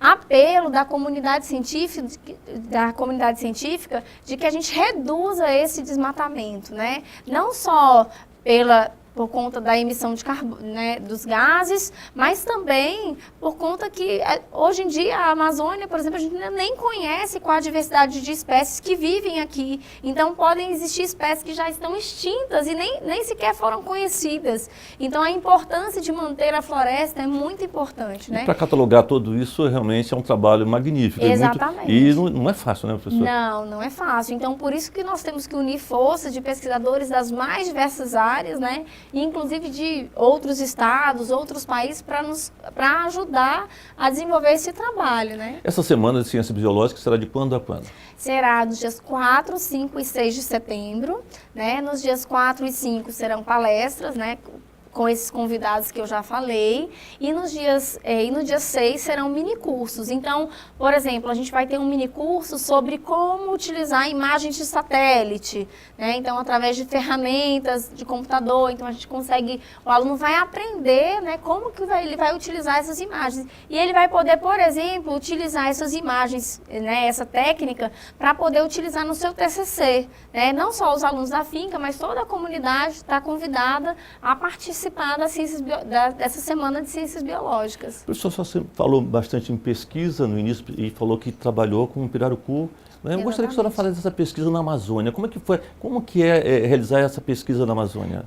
apelo da comunidade científica de que a gente reduza esse desmatamento, né? Não só por conta da emissão de né, dos gases, mas também por conta que hoje em dia a Amazônia, por exemplo, a gente nem conhece qual a diversidade de espécies que vivem aqui. Então podem existir espécies que já estão extintas e nem sequer foram conhecidas. Então a importância de manter a floresta é muito importante, né? Para catalogar tudo isso realmente é um trabalho magnífico. Exatamente. E não é fácil, né, professor? Não é fácil. Então por isso que nós temos que unir forças de pesquisadores das mais diversas áreas, né? Inclusive de outros estados, outros países, para ajudar a desenvolver esse trabalho, né? Essa semana de Ciência Biológica será de quando a quando? Será nos dias 4, 5 e 6 de setembro, né? Nos dias 4 e 5 serão palestras, né? Com esses convidados que eu já falei, e no dia 6 serão minicursos. Então, por exemplo, a gente vai ter um minicurso sobre como utilizar imagens de satélite, né? Então, através de ferramentas de computador, então a gente consegue, o aluno vai aprender, né, como que ele vai utilizar essas imagens. E ele vai poder, por exemplo, utilizar essas imagens, né, essa técnica, para poder utilizar no seu TCC, né? Não só os alunos da finca, mas toda a comunidade está convidada a participar dessa semana de ciências biológicas. Professor, você falou bastante em pesquisa no início e falou que trabalhou com o pirarucu. Eu gostaria que a senhora falasse dessa pesquisa na Amazônia. Como é que foi? Como que é realizar essa pesquisa na Amazônia?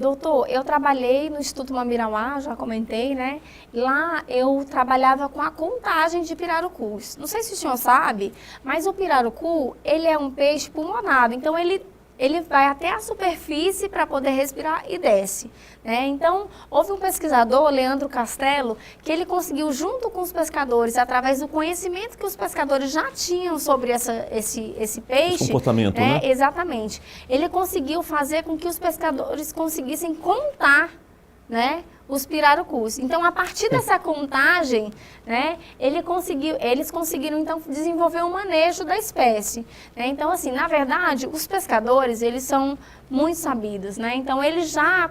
Doutor, eu trabalhei no Instituto Mamirauá, já comentei, né? Lá eu trabalhava com a contagem de pirarucus. Não sei se o senhor sabe, mas o pirarucu, ele é um peixe pulmonado, então ele vai até a superfície para poder respirar e desce, né? Então, houve um pesquisador, Leandro Castelo, que ele conseguiu, junto com os pescadores, através do conhecimento que os pescadores já tinham sobre esse peixe... Esse comportamento, né? Exatamente. Ele conseguiu fazer com que os pescadores conseguissem contar, né, os pirarucus. Então, a partir dessa contagem, né, eles conseguiram, então, desenvolver um manejo da espécie, né? Então, assim, na verdade, os pescadores, eles são muito sabidos, né? Então,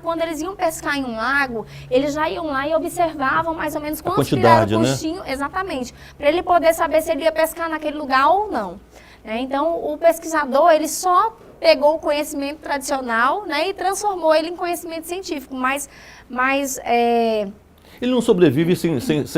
quando eles iam pescar em um lago, eles já iam lá e observavam mais ou menos quantos pirarucus tinham, exatamente, para ele poder saber se ele ia pescar naquele lugar ou não, né? Então, o pesquisador, ele só pegou o conhecimento tradicional, né, e transformou ele em conhecimento científico, mas ele não sobrevive sem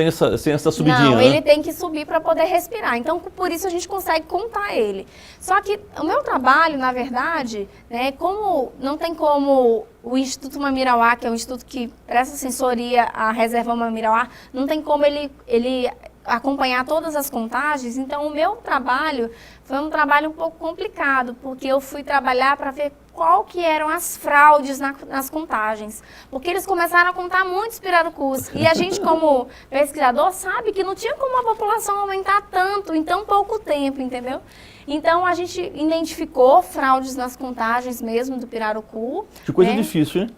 essa subidinha, não, né? Ele tem que subir para poder respirar. Então, por isso a gente consegue contar ele. Só que o meu trabalho, na verdade, né, como não tem como o Instituto Mamirauá, que é um instituto que presta assessoria à Reserva Mamirauá, não tem como ele acompanhar todas as contagens. Então, o meu trabalho foi um trabalho um pouco complicado, porque eu fui trabalhar para ver qual que eram as fraudes nas contagens. Porque eles começaram a contar muitos pirarucus. E a gente, como pesquisador, sabe que não tinha como a população aumentar tanto em tão pouco tempo, entendeu? Então, a gente identificou fraudes nas contagens mesmo do pirarucu. Que coisa difícil, hein?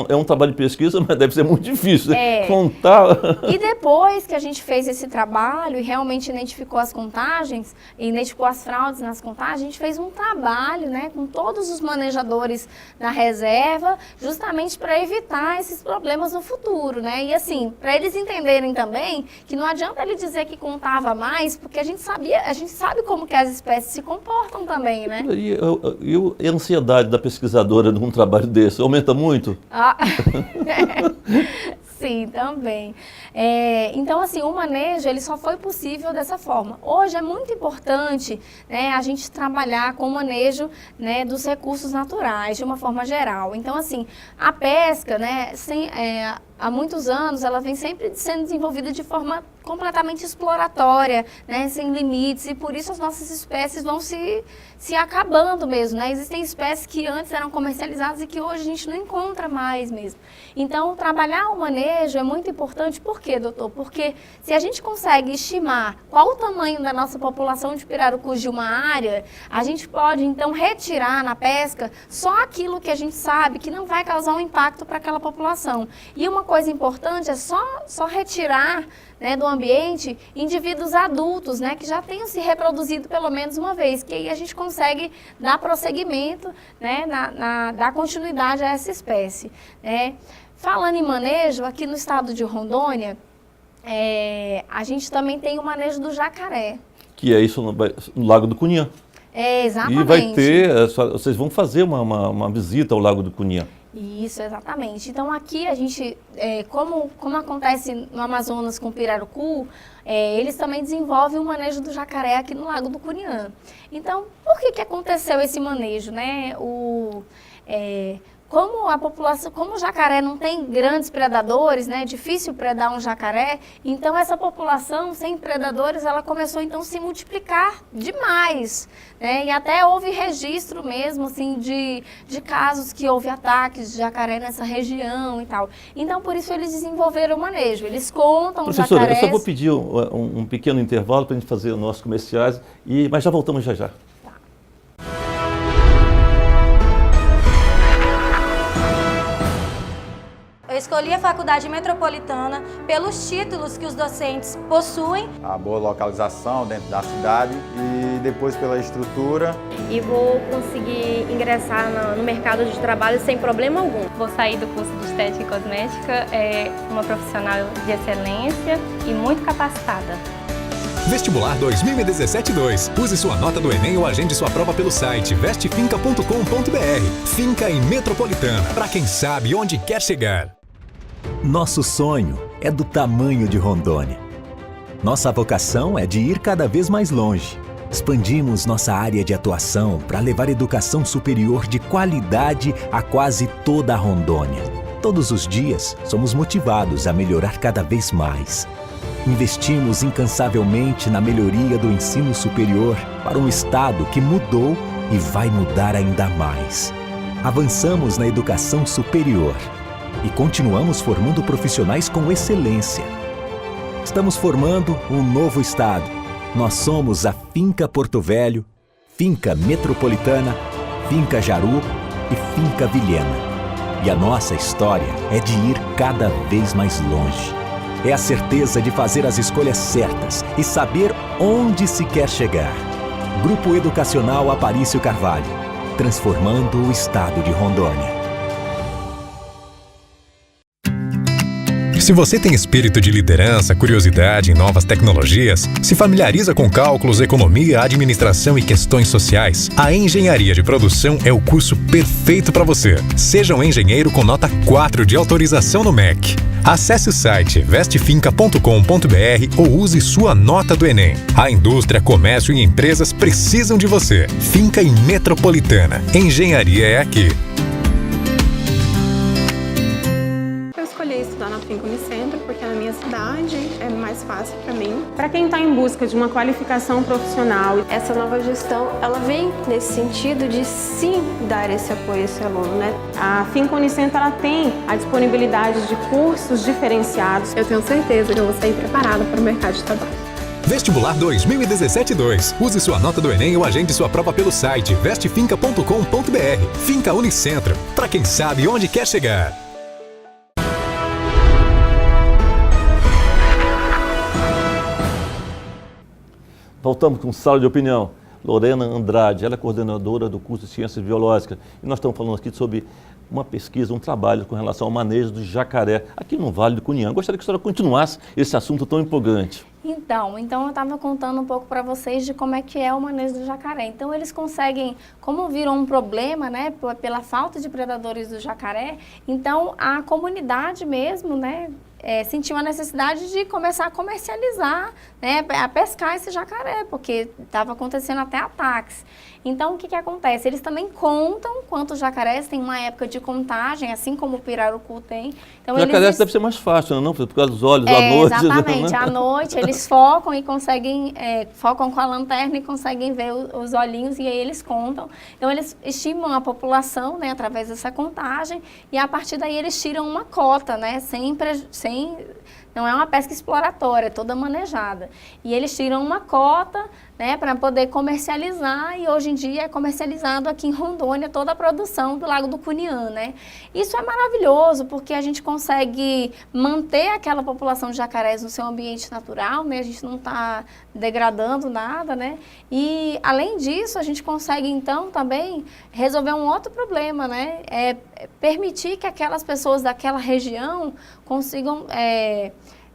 É um trabalho de pesquisa, mas deve ser muito difícil, né? Contar. E depois que a gente fez esse trabalho e realmente identificou as contagens, identificou as fraudes nas contagens, a gente fez um trabalho, né, com todos os manejadores da reserva, justamente para evitar esses problemas no futuro, né? E assim, para eles entenderem também que não adianta ele dizer que contava mais, porque a gente sabe como que as espécies se comportam também, né? E a ansiedade da pesquisadora num trabalho desse aumenta muito? Sim, também. Então, assim, o manejo ele só foi possível dessa forma. Hoje é muito importante, né, a gente trabalhar com o manejo, né, dos recursos naturais, de uma forma geral. Então, assim, a pesca, né, há muitos anos, ela vem sempre sendo desenvolvida de forma completamente exploratória, né, sem limites, e por isso as nossas espécies vão se acabando mesmo, né? Existem espécies que antes eram comercializadas e que hoje a gente não encontra mais mesmo. Então, trabalhar o manejo é muito importante. Por quê, doutor? Porque se a gente consegue estimar qual o tamanho da nossa população de pirarucus de uma área, a gente pode, então, retirar na pesca só aquilo que a gente sabe que não vai causar um impacto para aquela população. E uma coisa importante é só retirar, né, do ambiente indivíduos adultos, né, que já tenham se reproduzido pelo menos uma vez, que aí a gente consegue dar prosseguimento, né, dar continuidade a essa espécie, né. Falando em manejo, aqui no estado de Rondônia, a gente também tem o manejo do jacaré. Que é isso no Lago do Cunhã. Exatamente. E vai ter, vocês vão fazer uma visita ao Lago do Cunhã. Isso, exatamente. Então aqui a gente, como acontece no Amazonas com o pirarucu, eles também desenvolvem o manejo do jacaré aqui no Lago do Cunhã. Então, por que aconteceu esse manejo, né? Como a população, como o jacaré não tem grandes predadores, né, é difícil predar um jacaré, então essa população sem predadores, ela começou então a se multiplicar demais, né, e até houve registro mesmo, assim, de casos que houve ataques de jacaré nessa região e tal. Então, por isso eles desenvolveram o manejo, eles contam os jacarés... Professora, eu só vou pedir um pequeno intervalo para a gente fazer os nossos comerciais, mas já voltamos já. Eu escolhi a Faculdade Metropolitana pelos títulos que os docentes possuem. A boa localização dentro da cidade e depois pela estrutura. E vou conseguir ingressar no mercado de trabalho sem problema algum. Vou sair do curso de Estética e Cosmética uma profissional de excelência e muito capacitada. Vestibular 2017-2. Use sua nota do Enem ou agende sua prova pelo site vestefinca.com.br. Finca em Metropolitana, para quem sabe onde quer chegar. Nosso sonho é do tamanho de Rondônia. Nossa vocação é de ir cada vez mais longe. Expandimos nossa área de atuação para levar educação superior de qualidade a quase toda a Rondônia. Todos os dias, somos motivados a melhorar cada vez mais. Investimos incansavelmente na melhoria do ensino superior para um estado que mudou e vai mudar ainda mais. Avançamos na educação superior e continuamos formando profissionais com excelência. Estamos formando um novo estado. Nós somos a Finca Porto Velho, Finca Metropolitana, Finca Jaru e Finca Vilhena. E a nossa história é de ir cada vez mais longe. É a certeza de fazer as escolhas certas e saber onde se quer chegar. Grupo Educacional Aparício Carvalho, transformando o estado de Rondônia. Se você tem espírito de liderança, curiosidade em novas tecnologias, se familiariza com cálculos, economia, administração e questões sociais, a Engenharia de Produção é o curso perfeito para você. Seja um engenheiro com nota 4 de autorização no MEC. Acesse o site vestefinca.com.br ou use sua nota do Enem. A indústria, comércio e empresas precisam de você. Finca em Metropolitana. Engenharia é aqui. Estudar na Finca Unicentro, porque na minha cidade é mais fácil para mim. Para quem está em busca de uma qualificação profissional, essa nova gestão, ela vem nesse sentido de sim dar esse apoio a esse aluno, né? A Finca Unicentro, ela tem a disponibilidade de cursos diferenciados. Eu tenho certeza que eu vou sair preparada para o mercado de trabalho. Vestibular 2017-2. Use sua nota do Enem ou agende sua prova pelo site vestefinca.com.br. Finca Unicentro, para quem sabe onde quer chegar. Voltamos com sala de opinião. Lorena Andrade, ela é coordenadora do curso de Ciências Biológicas. E nós estamos falando aqui sobre uma pesquisa, um trabalho com relação ao manejo do jacaré aqui no Vale do Cunhã. Gostaria que a senhora continuasse esse assunto tão empolgante. Então eu estava contando um pouco para vocês de como é que é o manejo do jacaré. Então eles conseguem, como viram um problema, né, pela falta de predadores do jacaré, então a comunidade mesmo, né, sentiu a necessidade de começar a comercializar, né, a pescar esse jacaré, porque estava acontecendo até ataques. Então, o que acontece? Eles também contam quantos jacarés, tem uma época de contagem, assim como o pirarucu tem. Então, jacaré deve ser mais fácil, não? Por causa dos olhos, à noite. Exatamente, né? à noite eles focam e conseguem, focam com a lanterna e conseguem ver os olhinhos e aí eles contam. Então, eles estimam a população, né, através dessa contagem e a partir daí eles tiram uma cota, né, não é uma pesca exploratória, é toda manejada. E eles tiram uma cota, né, para poder comercializar e hoje em dia é comercializado aqui em Rondônia toda a produção do Lago do Cunhã, né? Isso é maravilhoso porque a gente consegue manter aquela população de jacarés no seu ambiente natural, né? A gente não está degradando nada, né? E além disso a gente consegue então também resolver um outro problema, né? Permitir que aquelas pessoas daquela região consigam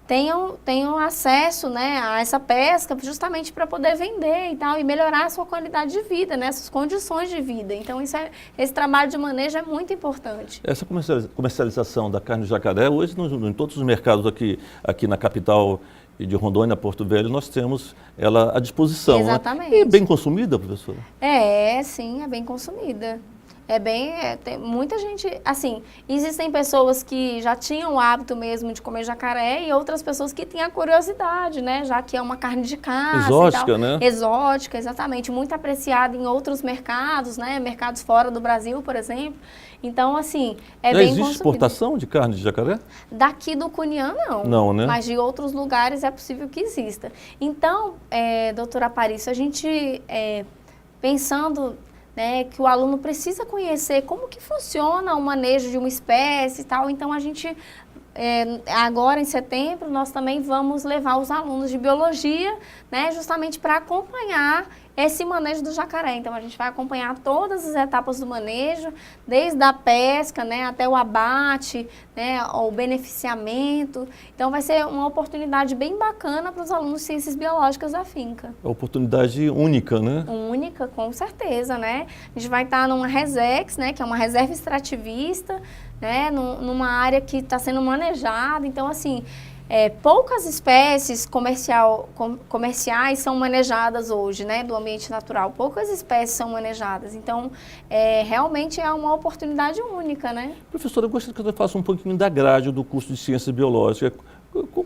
tenham acesso, né, a essa pesca justamente para poder vender e tal, e melhorar a sua qualidade de vida, né, suas condições de vida. Então esse trabalho de manejo é muito importante. Essa comercialização da carne de jacaré, hoje em todos os mercados aqui na capital de Rondônia, Porto Velho, nós temos ela à disposição. Exatamente. Né? E bem consumida, professora? Sim, é bem consumida. Tem muita gente, assim, existem pessoas que já tinham o hábito mesmo de comer jacaré e outras pessoas que têm a curiosidade, né, já que é uma carne de caça exótica, e tal. Né? Exótica, exatamente, muito apreciada em outros mercados, né, mercados fora do Brasil, por exemplo. Então, assim, já bem existe consumido. exportação de carne de jacaré? Daqui do Cunhã, não. Não, né? Mas de outros lugares é possível que exista. Então, doutora Aparício, a gente, pensando, né, que o aluno precisa conhecer como que funciona o manejo de uma espécie e tal, então a gente, agora em setembro, nós também vamos levar os alunos de biologia, né, justamente para acompanhar esse manejo do jacaré. Então a gente vai acompanhar todas as etapas do manejo, desde a pesca, né, até o abate, né, o beneficiamento. Então vai ser uma oportunidade bem bacana para os alunos de ciências biológicas da finca. É uma oportunidade única, né? Única, com certeza, né? A gente vai estar numa RESEX, né, que é uma reserva extrativista, né, numa área que está sendo manejada. Então, assim, poucas espécies comerciais são manejadas hoje, né, do ambiente natural. Poucas espécies são manejadas. Então, realmente é uma oportunidade única, né? Professora, eu gostaria que você faça um pouquinho da grade do curso de Ciências Biológicas.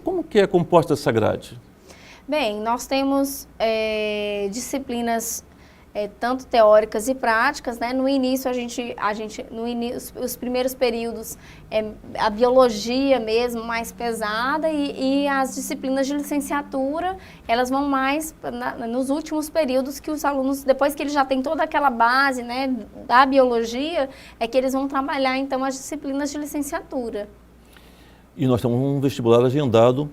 Como que é composta essa grade? Bem, nós temos disciplinas tanto teóricas e práticas, né? No início os primeiros períodos a biologia mesmo mais pesada e as disciplinas de licenciatura, elas vão mais nos últimos períodos, que os alunos, depois que eles já têm toda aquela base, né, da biologia, é que eles vão trabalhar então as disciplinas de licenciatura. E nós temos um vestibular agendado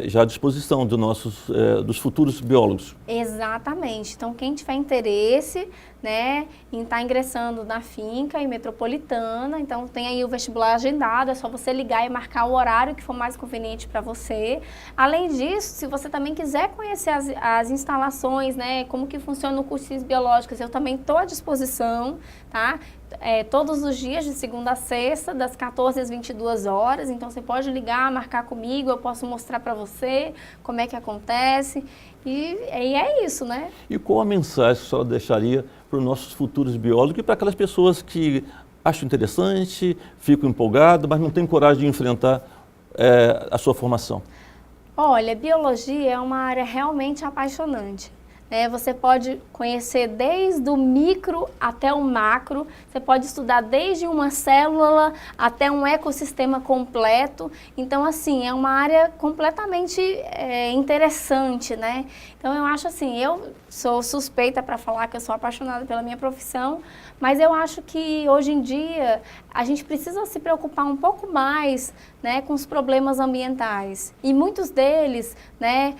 já à disposição dos futuros biólogos. Exatamente. Então, quem tiver interesse, né, em estar ingressando na finca, em Metropolitana, então tem aí o vestibular agendado, é só você ligar e marcar o horário que for mais conveniente para você. Além disso, se você também quiser conhecer as instalações, né, como que funciona o curso de Ciências Biológicas, eu também estou à disposição, tá? Todos os dias, de segunda a sexta, das 14 às 22 horas, então você pode ligar, marcar comigo, eu posso mostrar para você como é que acontece, e é isso, né? E qual a mensagem que a senhora deixaria para os nossos futuros biólogos e para aquelas pessoas que acham interessante, ficam empolgadas, mas não têm coragem de enfrentar a sua formação? Olha, biologia é uma área realmente apaixonante. Você pode conhecer desde o micro até o macro, você pode estudar desde uma célula até um ecossistema completo. Então, assim, é uma área completamente interessante, né? Então, eu acho assim, eu sou suspeita para falar que eu sou apaixonada pela minha profissão, mas eu acho que hoje em dia a gente precisa se preocupar um pouco mais, né, com os problemas ambientais. E muitos deles, né,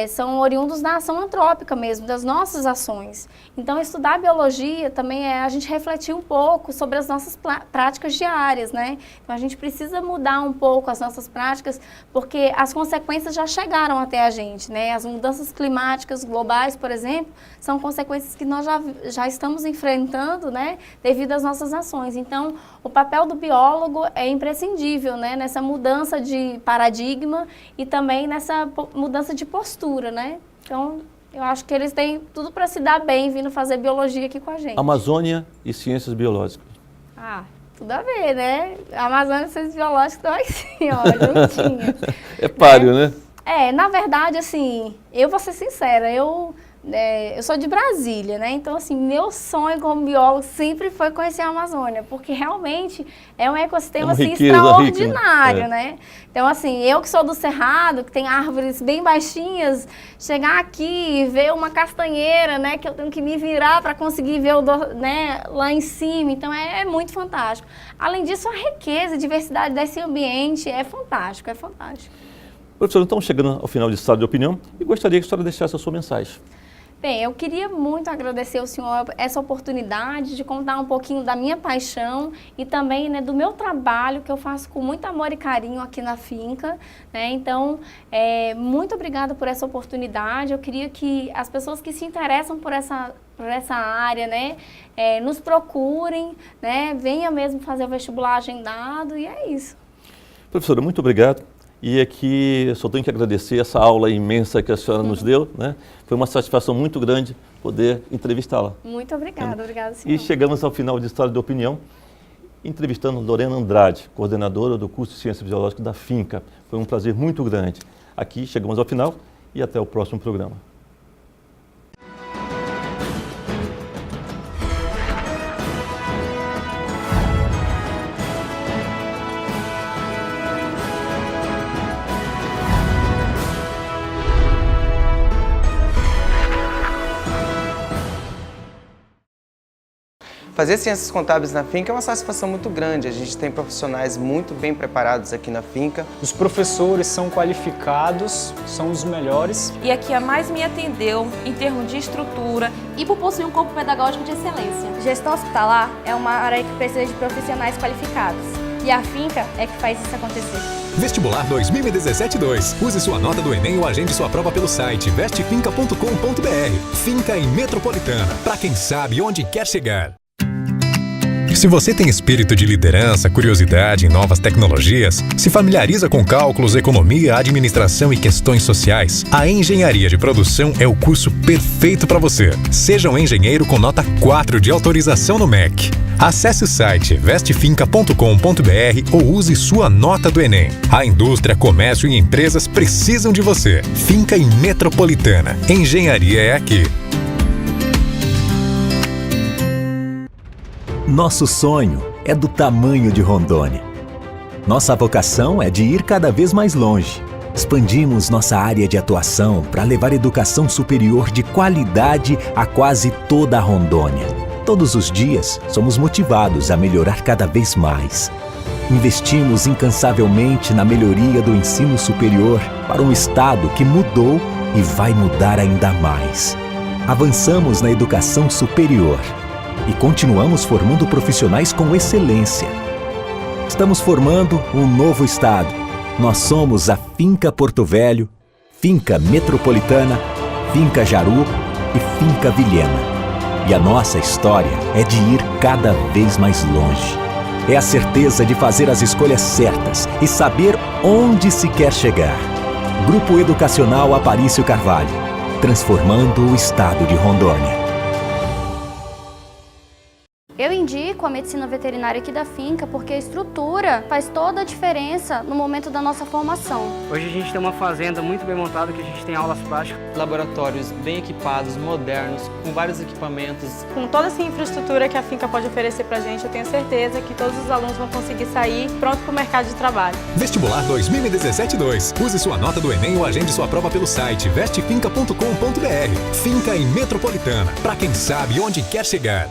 são oriundos da ação antrópica mesmo, das nossas ações. Então, estudar biologia também é a gente refletir um pouco sobre as nossas práticas diárias, né? Então, a gente precisa mudar um pouco as nossas práticas, porque as consequências já chegaram até a gente, né? As mudanças climáticas globais, por exemplo, são consequências que nós já estamos enfrentando, né, devido às nossas ações. Então, o papel do biólogo é imprescindível, né, nessa mudança de paradigma e também nessa mudança de postura, né? Então, eu acho que eles têm tudo para se dar bem vindo fazer biologia aqui com a gente. Amazônia e Ciências Biológicas. Tudo a ver, né? A Amazônia e Ciências Biológicas estão assim, ó, juntinhas. É páreo, né? Na verdade, assim, eu vou ser sincera, eu sou de Brasília, né? Então, assim, meu sonho como biólogo sempre foi conhecer a Amazônia, porque realmente é um ecossistema assim, extraordinário, né? Então, assim, eu que sou do Cerrado, que tem árvores bem baixinhas, chegar aqui e ver uma castanheira, né? Que eu tenho que me virar para conseguir ver né, lá em cima. Então, é muito fantástico. Além disso, a riqueza e diversidade desse ambiente é fantástico, é fantástico. Professor, então chegando ao final desse estado de opinião, eu gostaria que a senhora deixasse a sua mensagem. Bem, eu queria muito agradecer ao senhor essa oportunidade de contar um pouquinho da minha paixão e também, né, do meu trabalho que eu faço com muito amor e carinho aqui na finca, né? Então, muito obrigada por essa oportunidade. Eu queria que as pessoas que se interessam por essa área, né, nos procurem, né, venha mesmo fazer o vestibular agendado e é isso. Professora, muito obrigado. E aqui eu só tenho que agradecer essa aula imensa que a senhora nos deu, né? Foi uma satisfação muito grande poder entrevistá-la. Muito obrigada, obrigada, senhor. E chegamos ao final de História de Opinião, entrevistando Lorena Andrade, coordenadora do curso de Ciências Biológicas da finca. Foi um prazer muito grande. Aqui chegamos ao final e até o próximo programa. Fazer ciências contábeis na finca é uma satisfação muito grande. A gente tem profissionais muito bem preparados aqui na finca. Os professores são qualificados, são os melhores. E a que mais me atendeu em termos de estrutura e por possuir um corpo pedagógico de excelência. Gestão hospitalar é uma área que precisa de profissionais qualificados. E a finca é que faz isso acontecer. Vestibular 2017-2. Use sua nota do Enem ou agende sua prova pelo site vestefinca.com.br. Finca em Metropolitana, para quem sabe onde quer chegar. Se você tem espírito de liderança, curiosidade em novas tecnologias, se familiariza com cálculos, economia, administração e questões sociais, a Engenharia de Produção é o curso perfeito para você. Seja um engenheiro com nota 4 de autorização no MEC. Acesse o site vestefinca.com.br ou use sua nota do Enem. A indústria, comércio e empresas precisam de você. Finca em Metropolitana. Engenharia é aqui. Nosso sonho é do tamanho de Rondônia. Nossa vocação é de ir cada vez mais longe. Expandimos nossa área de atuação para levar educação superior de qualidade a quase toda a Rondônia. Todos os dias, somos motivados a melhorar cada vez mais. Investimos incansavelmente na melhoria do ensino superior para um estado que mudou e vai mudar ainda mais. Avançamos na educação superior e continuamos formando profissionais com excelência. Estamos formando um novo estado. Nós somos a Finca Porto Velho, Finca Metropolitana, Finca Jaru e Finca Vilhena. E a nossa história é de ir cada vez mais longe. É a certeza de fazer as escolhas certas e saber onde se quer chegar. Grupo Educacional Aparício Carvalho, transformando o estado de Rondônia. Eu indico a medicina veterinária aqui da finca porque a estrutura faz toda a diferença no momento da nossa formação. Hoje a gente tem uma fazenda muito bem montada, que a gente tem aulas práticas. Laboratórios bem equipados, modernos, com vários equipamentos. Com toda essa infraestrutura que a finca pode oferecer pra gente, eu tenho certeza que todos os alunos vão conseguir sair pronto para o mercado de trabalho. Vestibular 2017-2. Use sua nota do Enem ou agende sua prova pelo site vestefinca.com.br. Finca em Metropolitana, para quem sabe onde quer chegar.